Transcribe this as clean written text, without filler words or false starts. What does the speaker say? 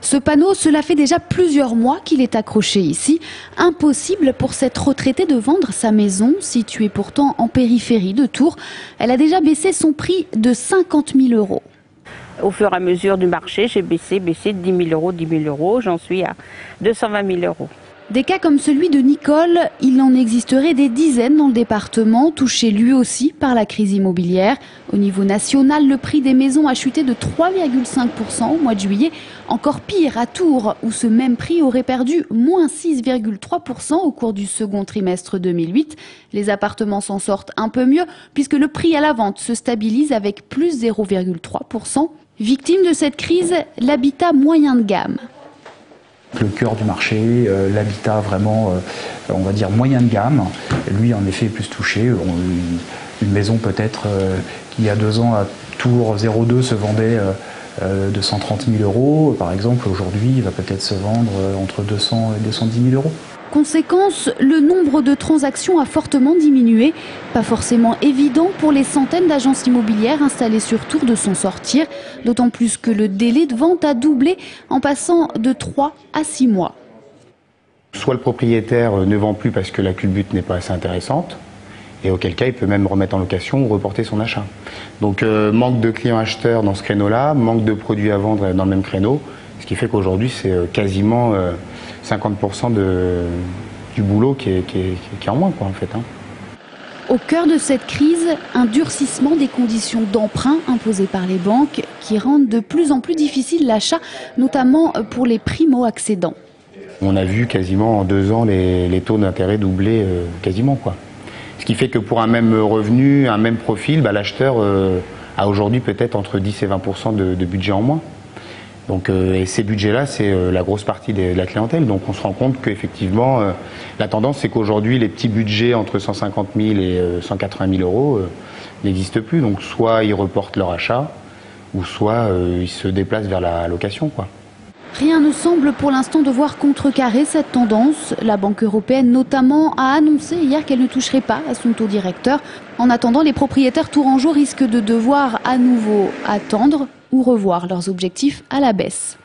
Ce panneau, cela fait déjà plusieurs mois qu'il est accroché ici. Impossible pour cette retraitée de vendre sa maison, située pourtant en périphérie de Tours. Elle a déjà baissé son prix de 50 000 €. Au fur et à mesure du marché, j'ai baissé de 10 000 €, 10 000 €. J'en suis à 220 000 €. Des cas comme celui de Nicole, il en existerait des dizaines dans le département, touché lui aussi par la crise immobilière. Au niveau national, le prix des maisons a chuté de 3,5% au mois de juillet. Encore pire à Tours, où ce même prix aurait perdu moins 6,3% au cours du second trimestre 2008. Les appartements s'en sortent un peu mieux, puisque le prix à la vente se stabilise avec plus 0,3%. Victime de cette crise, l'habitat moyen de gamme. Le cœur du marché, l'habitat vraiment, on va dire, moyen de gamme, lui en effet est plus touché. Une maison peut-être qui il y a 2 ans à Tours 02 se vendait de 130 000 €, par exemple, aujourd'hui il va peut-être se vendre entre 200 et 210 000 €. Conséquence, le nombre de transactions a fortement diminué. Pas forcément évident pour les centaines d'agences immobilières installées sur Tours de s'en sortir, d'autant plus que le délai de vente a doublé en passant de 3 à 6 mois. Soit le propriétaire ne vend plus parce que la culbute n'est pas assez intéressante, et auquel cas il peut même remettre en location ou reporter son achat. Donc manque de clients acheteurs dans ce créneau-là, manque de produits à vendre dans le même créneau, ce qui fait qu'aujourd'hui c'est quasiment 50% du boulot qui est en moins, quoi, en fait. Au cœur de cette crise, un durcissement des conditions d'emprunt imposées par les banques qui rendent de plus en plus difficile l'achat, notamment pour les primo-accédants. On a vu quasiment en 2 ans les taux d'intérêt doubler quasiment, quoi. Ce qui fait que pour un même revenu, un même profil, l'acheteur a aujourd'hui peut-être entre 10 et 20% de budget en moins. Donc, et ces budgets-là, c'est la grosse partie de la clientèle. Donc on se rend compte qu'effectivement, la tendance, c'est qu'aujourd'hui, les petits budgets entre 150 000 et 180 000 € n'existent plus. Donc soit ils reportent leur achat, ou soit ils se déplacent vers la location, quoi. Rien ne semble pour l'instant devoir contrecarrer cette tendance. La Banque européenne notamment a annoncé hier qu'elle ne toucherait pas à son taux directeur. En attendant, les propriétaires tourangeaux risquent de devoir à nouveau attendre ou revoir leurs objectifs à la baisse.